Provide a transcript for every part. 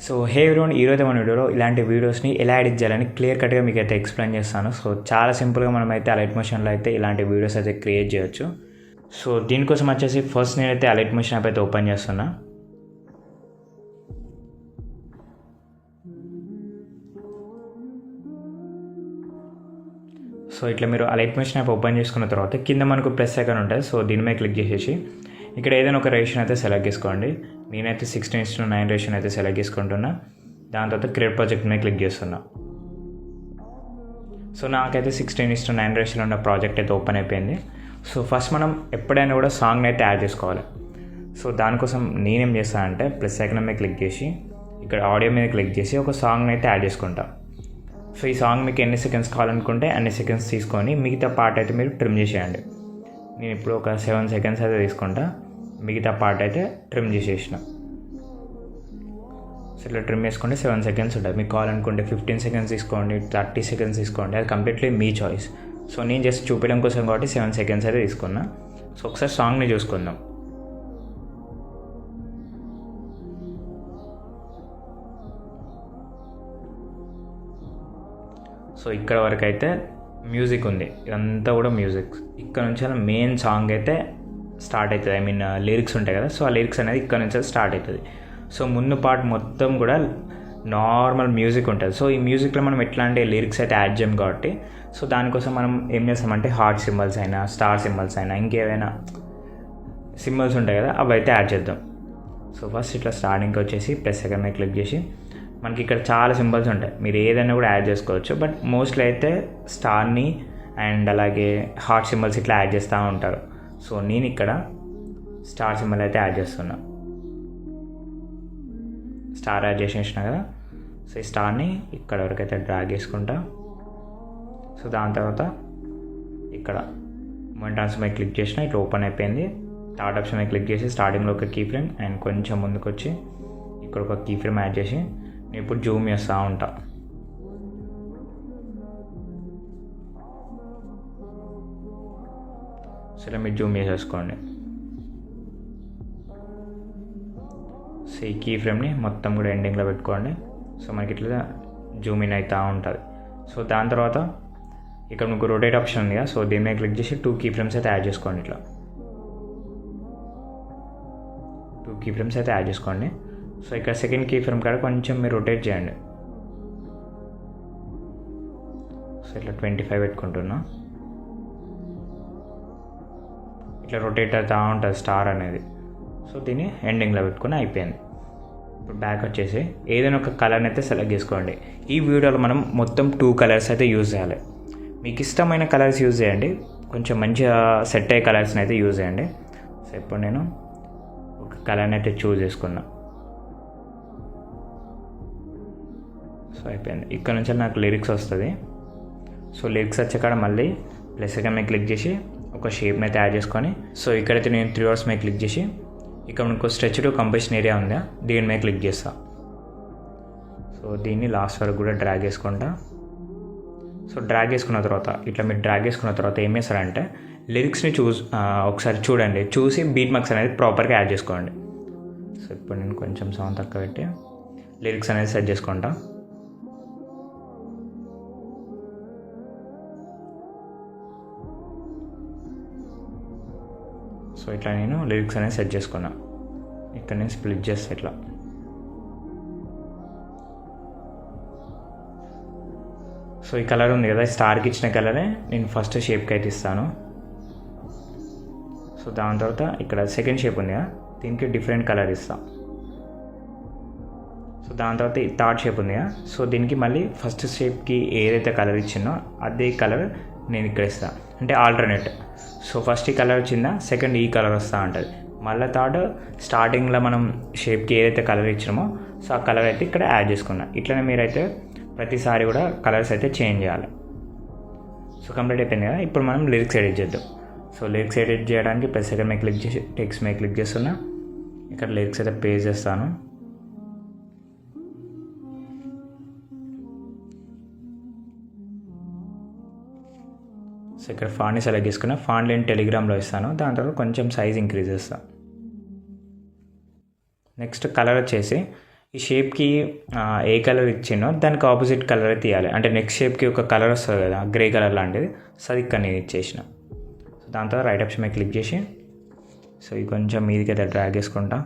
So hey everyone, ఈరోజు మన వీడియోలో ఇలాంటి వీడియోస్ని ఎలా ఎడిట్ చేయాలని క్లియర్ కట్గా మీకు అయితే ఎక్స్ప్లెయిన్ చేస్తాను. సో చాలా సింపుల్గా మనం అయితే అలైట్ మోషన్లో అయితే ఇలాంటి వీడియోస్ అయితే క్రియేట్ చేయొచ్చు. సో దీనికోసం వచ్చేసి ఫస్ట్ నేనైతే అలైట్ మోషన్ యాప్ అయితే ఓపెన్ చేస్తున్నా. సో ఇట్లా మీరు అలైట్ మోషన్ యాప్ ఓపెన్ చేసుకున్న తర్వాత కింద మనకు ప్లస్ ఐకాన్ ఉంటుంది. సో దీని మీద క్లిక్ చేసేసి ఇక్కడ ఏదైనా ఒక రేషన్ అయితే సెలెక్ట్ చేసుకోండి. నేనైతే 16:9 రేషన్ అయితే సెలెక్ట్ చేసుకుంటున్నా. దాని తర్వాత క్రియేట్ ప్రాజెక్ట్ మీద క్లిక్ చేస్తున్నా. సో నాకైతే 16:9 రేషన్ ఉన్న ప్రాజెక్ట్ అయితే ఓపెన్ అయిపోయింది. సో ఫస్ట్ మనం ఎప్పుడైనా కూడా సాంగ్ని అయితే యాడ్ చేసుకోవాలి. సో దానికోసం నేనేం చేస్తానంటే ప్లస్ ఐకాన్ మీద క్లిక్ చేసి ఇక్కడ ఆడియో మీద క్లిక్ చేసి ఒక సాంగ్ని అయితే యాడ్ చేసుకుంటా. సో ఈ సాంగ్ మీకు ఎన్ని సెకండ్స్ కావాలనుకుంటే అన్ని సెకండ్స్ తీసుకొని మిగతా పార్ట్ అయితే మీరు ట్రిమ్ చేసేయండి. నేను ఇప్పుడు ఒక 7 సెకండ్స్ అయితే తీసుకుంటా. మిగతా పార్ట్ అయితే ట్రిమ్ చేసేసిన. సో ఇట్లా ట్రిమ్ చేసుకుంటే 7 సెకండ్స్ ఉంటుంది. మీకు కావాలనుకుంటే 15 సెకండ్స్ తీసుకోండి, 30 సెకండ్స్ తీసుకోండి, అది కంప్లీట్లీ మీ చాయిస్. సో నేను జస్ట్ చూపించడం కోసం కాబట్టి 7 సెకండ్స్ అయితే తీసుకున్నా. సో ఒకసారి సాంగ్ని చూసుకుందాం. సో ఇక్కడ వరకు అయితే మ్యూజిక్ ఉంది, ఇదంతా కూడా మ్యూజిక్. ఇక్కడ నుంచి మెయిన్ సాంగ్ అయితే స్టార్ట్ అవుతుంది. ఐ మీన్ లిరిక్స్ ఉంటాయి కదా, సో ఆ లిరిక్స్ అనేది ఇక్కడ నుంచి స్టార్ట్ అవుతుంది. సో ముందు పార్ట్ మొత్తం కూడా నార్మల్ మ్యూజిక్ ఉంటుంది. సో ఈ మ్యూజిక్లో మనం ఎట్లాంటి లిరిక్స్ అయితే యాడ్ చేయం కాబట్టి సో దానికోసం మనం ఏం చేస్తామంటే హార్ట్ సింబల్స్ అయినా, స్టార్ సింబల్స్ అయినా, ఇంకేమైనా సింబల్స్ ఉంటాయి కదా, అవి అయితే యాడ్ చేద్దాం. సో ఫస్ట్ ఇట్లా స్టార్టింగ్కి వచ్చేసి ప్లస్ సెకండ్ మీద క్లిక్ చేసి మనకి ఇక్కడ చాలా సింబల్స్ ఉంటాయి, మీరు ఏదైనా కూడా యాడ్ చేసుకోవచ్చు. బట్ మోస్ట్లీ అయితే స్టార్ని అండ్ అలాగే హార్ట్ సింబల్స్ ఇట్లా యాడ్ చేస్తూ ఉంటారు. సో నేను ఇక్కడ స్టార్ సింబల్ అయితే యాడ్ చేస్తున్నా. స్టార్ యాడ్ చేసేసిన కదా, సో ఈ స్టార్ని ఇక్కడ వరకు అయితే డ్రాగ్ చేసుకుంటా. సో దాని తర్వాత ఇక్కడ మొమెంట్ ట్రాన్స్ఫర్ మీద క్లిక్ చేసిన ఇట్లా ఓపెన్ అయిపోయింది. థర్డ్ ఆప్షన్ మీద క్లిక్ చేసి స్టార్టింగ్లో ఒక కీ ఫ్రేమ్ అండ్ కొంచెం ముందుకు వచ్చి ఇక్కడ ఒక కీ ఫ్రేమ్ యాడ్ చేసి నేను ఇప్పుడు జూమ్ చేస్తూ ఉంటా. సరే మీరు జూమ్ చేసేసుకోండి. సో ఈ కీ ఫ్రేమ్ని మొత్తం కూడా ఎండింగ్లో పెట్టుకోండి. సో మనకి ఇట్లా జూమ్ ఇన్ అవుతూ ఉంటుంది. సో దాని తర్వాత ఇక్కడ మీకు రొటేట్ ఆప్షన్ ఉంది కదా, సో దీని మీద క్లిక్ చేసి 2 కీ ఫ్రేమ్స్ అయితే యాడ్ చేసుకోండి. ఇట్లా 2 కీ ఫ్రేమ్స్ అయితే యాడ్ చేసుకోండి. సో ఇక్కడ సెకండ్ కీ ఫ్రేమ్ కాడ కొంచెం మీరు రొటేట్ చేయండి. సో ఇట్లా 25 పెట్టుకుంటున్నా. ఇట్లా రొటేట్ అవుతూ ఉంటుంది స్టార్ అనేది. సో దీన్ని ఎండింగ్లో పెట్టుకుని అయిపోయింది. ఇప్పుడు బ్యాక్ వచ్చేసి ఏదైనా ఒక కలర్ని అయితే సెలెక్ట్ చేసుకోండి. ఈ వీడియోలో మనం మొత్తం 2 కలర్స్ అయితే యూజ్ చేయాలి. మీకు ఇష్టమైన కలర్స్ యూజ్ చేయండి, కొంచెం మంచిగా సెట్ అయ్యే కలర్స్ని అయితే యూజ్ చేయండి. సో ఇప్పుడు నేను ఒక కలర్ని అయితే చూస్ చేసుకున్నా. సో అయిపోయింది. ఇక్కడ నుంచి నాకు లిరిక్స్ వస్తుంది. సో లిరిక్స్ వచ్చే కాడ మళ్ళీ ప్లస్ సెకండ్ మీద క్లిక్ చేసి ఒక షేప్ని అయితే యాడ్ చేసుకొని, సో ఇక్కడైతే నేను 3 డాట్స్ మీద క్లిక్ చేసి ఇక్కడ మనకు స్ట్రెచ్ టు కంపోజిషన్ ఏరియా ఉందా, దీని మీద క్లిక్ చేస్తా. సో దీన్ని లాస్ట్ వరకు కూడా డ్రాగ్ చేసుకుంటా. సో డ్రాగ్ చేసుకున్న తర్వాత ఇట్లా మీరు డ్రాగ్ చేసుకున్న తర్వాత ఏం చేస్తారంటే లిరిక్స్ని ఒకసారి చూడండి, చూసి బీట్ మార్క్స్ అనేది ప్రాపర్గా యాడ్ చేసుకోండి. సో ఇప్పుడు నేను కొంచెం సౌండ్ తక్కువ పెట్టి లిరిక్స్ అనేది సెట్ చేసుకుంటా. సో ఇట్లా నేను లిరిక్స్ అనేది సెట్ చేసుకున్నా. ఇక్కడ నేను స్ప్లిట్ చేస్తా ఇట్లా. సో ఈ కలర్ ఉంది కదా, స్టార్కి ఇచ్చిన కలరే నేను ఫస్ట్ షేప్కి అయితే ఇస్తాను. సో దాని తర్వాత ఇక్కడ సెకండ్ షేప్ ఉంది కదా, దీనికి డిఫరెంట్ కలర్ ఇస్తాను. సో దాని తర్వాత ఈ థర్డ్ షేప్ ఉంది కదా, సో దీనికి మళ్ళీ ఫస్ట్ షేప్కి ఏదైతే కలర్ ఇచ్చినో అదే కలర్ నేను ఇక్కడ ఇస్తాను, అంటే ఆల్టర్నేట్. సో ఫస్ట్ ఈ కలర్ వచ్చిందా, సెకండ్ ఈ కలర్ వస్తూ ఉంటుంది. మళ్ళీ థర్డ్ స్టార్టింగ్లో మనం షేప్కి ఏదైతే కలర్ ఇచ్చినామో సో ఆ కలర్ అయితే ఇక్కడ యాడ్ చేసుకున్నా. ఇట్లనే మీరైతే ప్రతిసారి కూడా కలర్స్ అయితే చేంజ్ చేయాలి. సో కంప్లీట్ అయిపోయింది కదా, ఇప్పుడు మనం లిరిక్స్ ఎడిట్ చేద్దాం. సో లిరిక్స్ ఎడిట్ చేయడానికి ప్లస్ సెకండ్ మీద క్లిక్ చేసి టెక్స్ట్ మీద క్లిక్ చేస్తున్నా. ఇక్కడ లిరిక్స్ అయితే పేస్ట్ చేస్తాను. సో ఇక్కడ ఫాంట్ని సెలెక్ట్ చేసుకున్న ఫాంట్ నేను టెలిగ్రామ్లో ఇస్తాను. దాని తర్వాత కొంచెం సైజ్ ఇంక్రీజ్ చేస్తాను. నెక్స్ట్ కలర్ వచ్చేసి ఈ షేప్కి ఏ కలర్ ఇచ్చినో దానికి ఆపోజిట్ కలర్ తీయాలి. అంటే నెక్స్ట్ షేప్కి ఒక కలర్ వస్తుంది కదా, గ్రే కలర్ లాంటిది. సో అది ఇక్కడ నేను ఇచ్చేసిన. సో దాని తర్వాత రైట్ ఆప్షన్ మీద క్లిక్ చేసి సో ఇది కొంచెం మీదికి అయితే డ్రాగ్ చేసుకుంటా.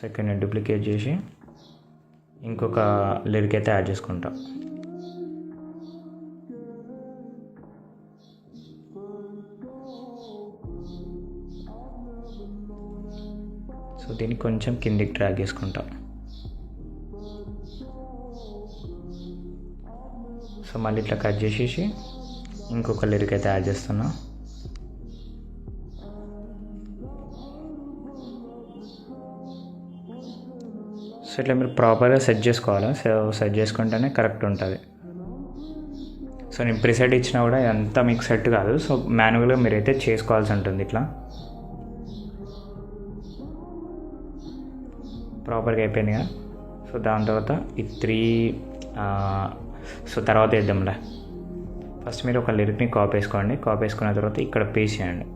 సెకండ్ డూప్లికేట్ చేసి ఇంకొక లిరిక్ అయితే యాడ్ చేసుకుంటా. సో దీన్ని కొంచెం కిందికి డ్రాగ్ చేసుకుంటా. సో మళ్ళీ ఇట్లా కట్ చేసేసి ఇంకొక లిరిక్ అయితే యాడ్ చేస్తున్నా. సో ఇట్లా మీరు ప్రాపర్గా సెట్ చేసుకోవాలి. సో సెట్ చేసుకుంటేనే కరెక్ట్ ఉంటుంది. సో నేను ప్రిసెట్ ఇచ్చినా కూడా అంతా మీకు సెట్ కాదు. సో మాన్యువల్గా మీరైతే చేసుకోవాల్సి ఉంటుంది. ఇట్లా ప్రాపర్గా అయిపోయింది కదా. సో దాని తర్వాత ఈ 3 సో తర్వాత వేద్దాంలే. ఫస్ట్ మీరు ఒక లిరిక్ని కాపీ వేసుకోండి. కాపీ వేసుకున్న తర్వాత ఇక్కడ పేస్ట్ చేయండి.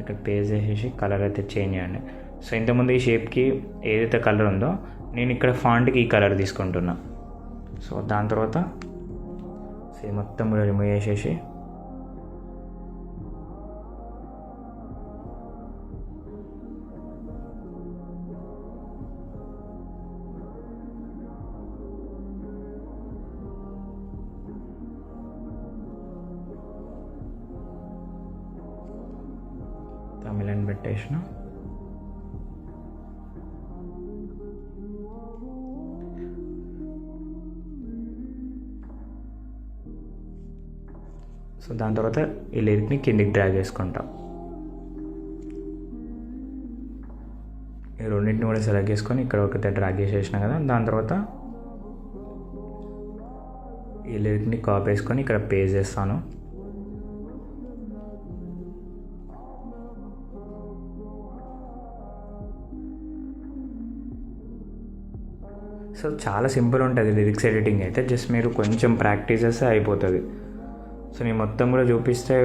ఇక్కడ పేస్ట్ చేసేసి కలర్ అయితే చేంజ్ చేయండి. సో ఇంతకుముందు ఈ షేప్కి ఏదైతే కలర్ ఉందో నేను ఇక్కడ ఫాంట్కి ఈ కలర్ తీసుకుంటున్నా. సో దాని తర్వాత మొత్తం కూడా రిమూవ్ చేసేసి తమిళన్ పెట్టేసిన. సో దాని తర్వాత ఈ లిరిక్ని కిందికి డ్రాగ్ చేసుకుంటా. ఈ రెండింటిని కూడా సెలెక్ట్ చేసుకొని ఇక్కడ ఒకటే డ్రాగ్ చేసేసిన కదా. దాని తర్వాత ఈ లిరిక్ని కాపీ వేసుకొని ఇక్కడ పేస్ట్ చేస్తాను. సో చాలా సింపుల్ ఉంటుంది లిరిక్స్ ఎడిటింగ్ అయితే. జస్ట్ మీరు కొంచెం ప్రాక్టీస్ చేస్తే అయిపోతుంది. సో నేను మొత్తం కూడా చూపిస్తే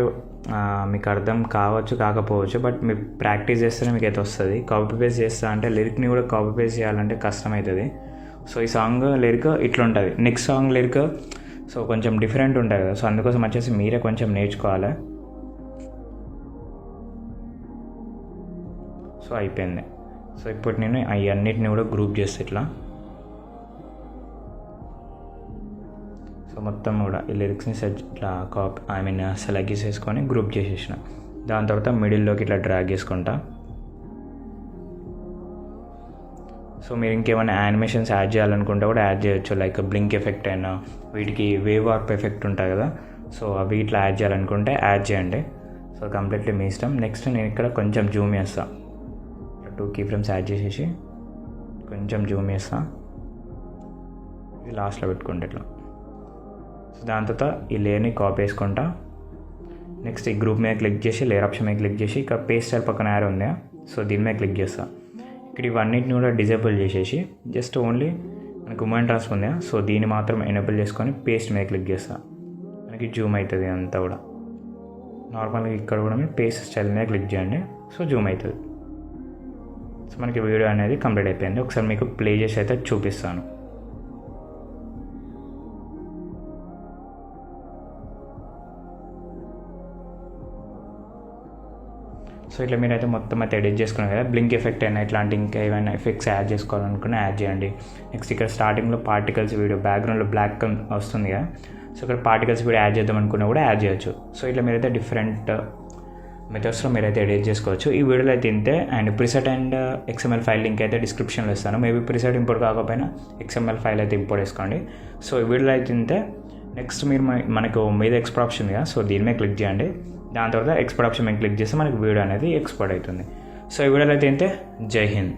మీకు అర్థం కావచ్చు కాకపోవచ్చు, బట్ మీరు ప్రాక్టీస్ చేస్తేనే మీకు అయితే వస్తుంది. కాపీ పేస్ట్ చేస్తా అంటే లిరిక్ని కూడా కాపీ పేస్ట్ చేయాలంటే కష్టమవుతుంది. సో ఈ సాంగ్ లిరిక్ ఇట్లా ఉంటుంది, నెక్స్ట్ సాంగ్ లిరిక్ సో కొంచెం డిఫరెంట్ ఉంటుంది కదా. సో అందుకోసం వచ్చేసి మీరే కొంచెం నేర్చుకోవాలి. సో అయిపోయింది. సో ఇప్పుడు నేను అన్నిటిని కూడా గ్రూప్ చేస్తే ఇట్లా సో మొత్తం కూడా ఈ లిరిక్స్ని ఇట్లా సెలెక్ట్ చేసేసుకొని గ్రూప్ చేసేసిన. దాని తర్వాత మిడిల్లోకి ఇట్లా డ్రాగ్ చేసుకుంటా. సో మీరు ఇంకేమైనా యానిమేషన్స్ యాడ్ చేయాలనుకుంటే కూడా యాడ్ చేయొచ్చు. లైక్ బ్లింక్ ఎఫెక్ట్ అయినా, వీటికి వేవ్ వార్ప్ ఎఫెక్ట్ ఉంటుంది కదా. సో అవి ఇట్లా యాడ్ చేయాలనుకుంటే యాడ్ చేయండి. సో కంప్లీట్లీ మీ ఇష్టం. నెక్స్ట్ నేను ఇక్కడ కొంచెం జూమ్ చేస్తాను. 2 కీ ఫ్రేమ్స్ యాడ్ చేసేసి కొంచెం జూమ్ చేస్తాను. ఇది లాస్ట్లో పెట్టుకుంటే ఇట్లా. సో దాని తర్వాత ఈ లేయర్ని కాపీ వేసుకుంటా. నెక్స్ట్ ఈ గ్రూప్ మీద క్లిక్ చేసి లేయర్ ఆప్షన్ మీద క్లిక్ చేసి ఇక్కడ పేస్ట్ స్టైల్ పక్కన యారో ఉంది. సో దీని మీద క్లిక్ చేస్తా. ఇక్కడ ఇవన్నిటిని కూడా డిజేబుల్ చేసేసి జస్ట్ ఓన్లీ మనకు ఉమెన్ ట్రాన్స్ఫర్ ఉంది. సో దీన్ని మాత్రం ఎనేబుల్ చేసుకొని పేస్ట్ మీద క్లిక్ చేస్తా. మనకి జూమ్ అవుతుంది అంతా కూడా. నార్మల్గా ఇక్కడ కూడా మీరు పేస్ట్ స్టైల్ మీద క్లిక్ చేయండి. సో జూమ్ అవుతుంది. సో మనకి వీడియో అనేది కంప్లీట్ అయిపోయింది. ఒకసారి మీకు ప్లే చేసి అయితే చూపిస్తాను. సో ఇట్లా మీరైతే మొత్తం అయితే ఎడిట్ చేసుకున్నారు కదా. బ్లింక్ ఎఫెక్ట్ అయినా ఇట్లాంటి ఇంకా ఏమైనా ఎఫెక్ట్స్ యాడ్ చేసుకోవాలనుకున్నా యాడ్ చేయండి. నెక్స్ట్ ఇక్కడ స్టార్టింగ్లో పార్టికల్స్ వీడియో బ్యాక్గ్రౌండ్లో బ్లాక్ వస్తుంది కదా. సో ఇక్కడ పార్టికల్స్ వీడియో యాడ్ చేద్దాం అనుకున్నా కూడా యాడ్ చేయొచ్చు. సో ఇట్లా మీరైతే డిఫరెంట్ మెథడ్స్లో మీరైతే ఎడిట్ చేసుకోవచ్చు. ఈ వీడియోలో అయితే ఇంతే. And preset and XML file link అయితే డిస్క్రిప్షన్లో ఇస్తాను. మేబీ ప్రిసెట్ ఇంపోర్ట్ కాకపోయినా XML ఫైల్ అయితే ఇంపోర్ట్ చేసుకోండి. సో ఈ వీడియోలో అయితే ఇంతే. నెక్స్ట్ మీరు మనకు మీద ఎక్స్పోర్ట్ ఆప్షన్ ఉంది కదా. సో దీని మీద క్లిక్ చేయండి. దాని తర్వాత ఎక్స్పోర్ట్ ఆప్షన్ మీద క్లిక్ చేస్తే మనకి వీడియో అనేది ఎక్స్పోర్ట్ అవుతుంది. సో ఈ వీడియోలో అయితే ఇంతే. జై హింద్.